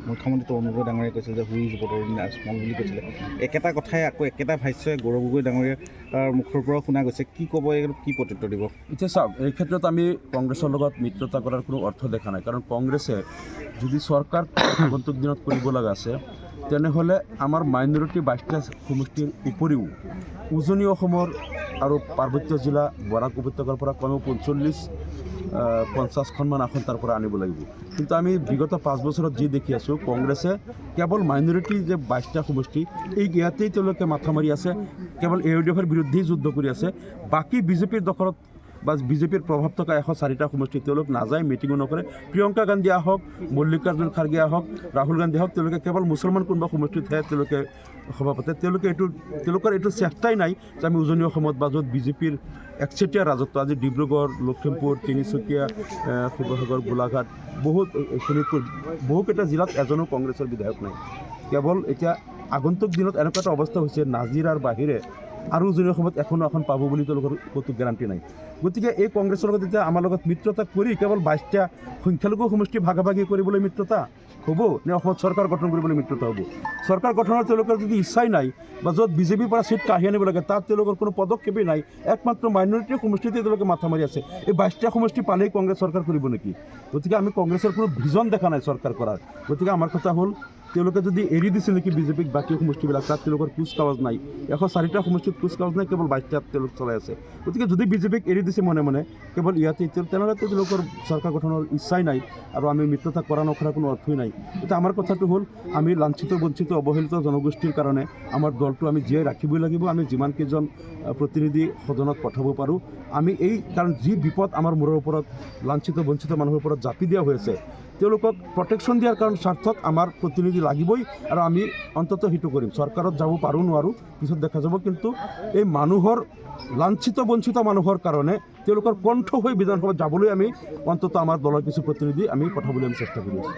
মুখ্যমন্ত্ৰী তৰুণ গগৈ ডাঙৰীয়াই কৈছিল যে হুই ইজ বদৰুদ্দিন আজমল বুলি কৈছিলে। একেটা কথাই আকৌ একেটা ভাষ্যই গৌৰৱ গগৈ ডাঙৰীয়াৰ মুখৰ পৰাও শুনা গৈছে। কি ক'ব, এইটো কি প্ৰত্যুত্তৰ দিব? এতিয়া চাওক, এই ক্ষেত্ৰত আমি কংগ্ৰেছৰ লগত মিত্ৰতা কৰাৰ কোনো অৰ্থ দেখা নাই। কাৰণ কংগ্ৰেছে যদি চৰকাৰ আগন্তুক দিনত কৰিব লগা আছে, তেনেহ'লে আমাৰ মাইনৰিটি 22টা সমষ্টিৰ উপৰিও উজনি অসমৰ আৰু পাৰ্বত্য জিলা বৰাক উপত্যকাৰ পৰা কমেও 50খনমান আসন তাৰ পৰা আনিব লাগিব। কিন্তু আমি বিগত 5 বছৰত যি দেখি আছোঁ, কংগ্ৰেছে কেৱল মাইনৰিটি যে 22টা সমষ্টি, এই ইয়াতেই তেওঁলোকে মাথা মাৰি আছে, কেৱল AUDFৰ বিৰুদ্ধেই যুদ্ধ কৰি আছে। বাকী বিজেপিৰ দখলত বা বিজেপিৰ প্ৰভাৱ থকা 104টা সমষ্টি তেওঁলোক নাযায়, মিটিঙো নকৰে। প্ৰিয়ংকা গান্ধী আহক, মল্লিকাৰ্জুন খাৰ্গে আহক, ৰাহুল গান্ধী আহক, তেওঁলোকে কেৱল মুছলমান কোনোবা সমষ্টিতহে তেওঁলোকে সভা পাতে। তেওঁলোকৰ এইটো চেষ্টাই নাই যে আমি উজনি অসমত বা য'ত বিজেপিৰ একচেটিয়া ৰাজত্ব, আজি ডিব্ৰুগড়, লখিমপুৰ, তিনিচুকীয়া, শিৱসাগৰ, গোলাঘাট, বহুকেইটা জিলাত এজনো কংগ্ৰেছৰ বিধায়ক নাই। কেৱল এতিয়া আগন্তুক দিনত এনেকুৱা এটা অৱস্থা হৈছে, নাজিৰাৰ বাহিৰে আৰু উজনি অসমত এখনো এখন পাব বুলি তেওঁলোকৰ ক'তো গেৰাণ্টি নাই। গতিকে এই কংগ্ৰেছৰ লগত এতিয়া আমাৰ লগত মিত্ৰতা কৰি কেৱল 22টা সংখ্যালঘু সমষ্টি ভাগাভাগি কৰিবলৈ মিত্ৰতা হ'ব নে অসমত চৰকাৰ গঠন কৰিবলৈ মিত্ৰতা হ'ব? চৰকাৰ গঠনৰ তেওঁলোকৰ যদি ইচ্ছাই নাই, বা য'ত বিজেপিৰ পৰা চিট কাঢ়ি আনিব লাগে তাত তেওঁলোকৰ কোনো পদক্ষেপেই নাই, একমাত্ৰ মাইনৰিটিৰ সমষ্টিতে তেওঁলোকে মাথা মাৰি আছে। এই 22টা সমষ্টি পালেই কংগ্ৰেছ চৰকাৰ কৰিব নেকি? গতিকে আমি কংগ্ৰেছৰ কোনো ভিজন দেখা নাই চৰকাৰ কৰাৰ। গতিকে আমাৰ কথা হ'ল, তেওঁলোকে যদি এৰি দিছিল নেকি বিজেপিক বাকী সমষ্টিবিলাক, তাত তেওঁলোকৰ কুচকাৱাজ নাই। 104টা সমষ্টিত কুচকাৱাজ নাই, কেৱল 22টাত তেওঁলোক চলাই আছে। গতিকে যদি বিজেপিক এৰি দিছে মনে মনে কেৱল ইয়াতে, তেনেহ'লেতো তেওঁলোকৰ চৰকাৰ গঠনৰ ইচ্ছাই নাই, আৰু আমি মিত্ৰতা কৰা নকৰাৰ কোনো অৰ্থই নাই। এতিয়া আমাৰ কথাটো হ'ল, আমি লাঞ্ছিত বঞ্চিত অৱহেলিত জনগোষ্ঠীৰ কাৰণে আমাৰ দলটো আমি জীয়াই ৰাখিবই লাগিব। আমি যিমানকেইজন প্ৰতিনিধি সদনত পঠাব পাৰোঁ, আমি কাৰণ যি বিপদ আমাৰ মূৰৰ ওপৰত লাঞ্ছিত বঞ্চিত মানুহৰ ওপৰত জাপি দিয়া হৈ আছে, তেওঁলোকক প্ৰটেকশ্যন দিয়াৰ কাৰণ স্বাৰ্থত আমাৰ প্ৰতিনিধি লাগিবই, আৰু আমি অন্ততঃ সেইটো কৰিম। চৰকাৰত যাব পাৰোঁ নোৱাৰোঁ পিছত দেখা যাব, কিন্তু এই মানুহৰ লাঞ্ছিত বঞ্চিত মানুহৰ কাৰণে তেওঁলোকৰ কণ্ঠ হৈ বিধানসভাত যাবলৈ আমি অন্ততঃ আমাৰ দলৰ কিছু প্ৰতিনিধি আমি পঠাবলৈ আমি চেষ্টা কৰি আছোঁ।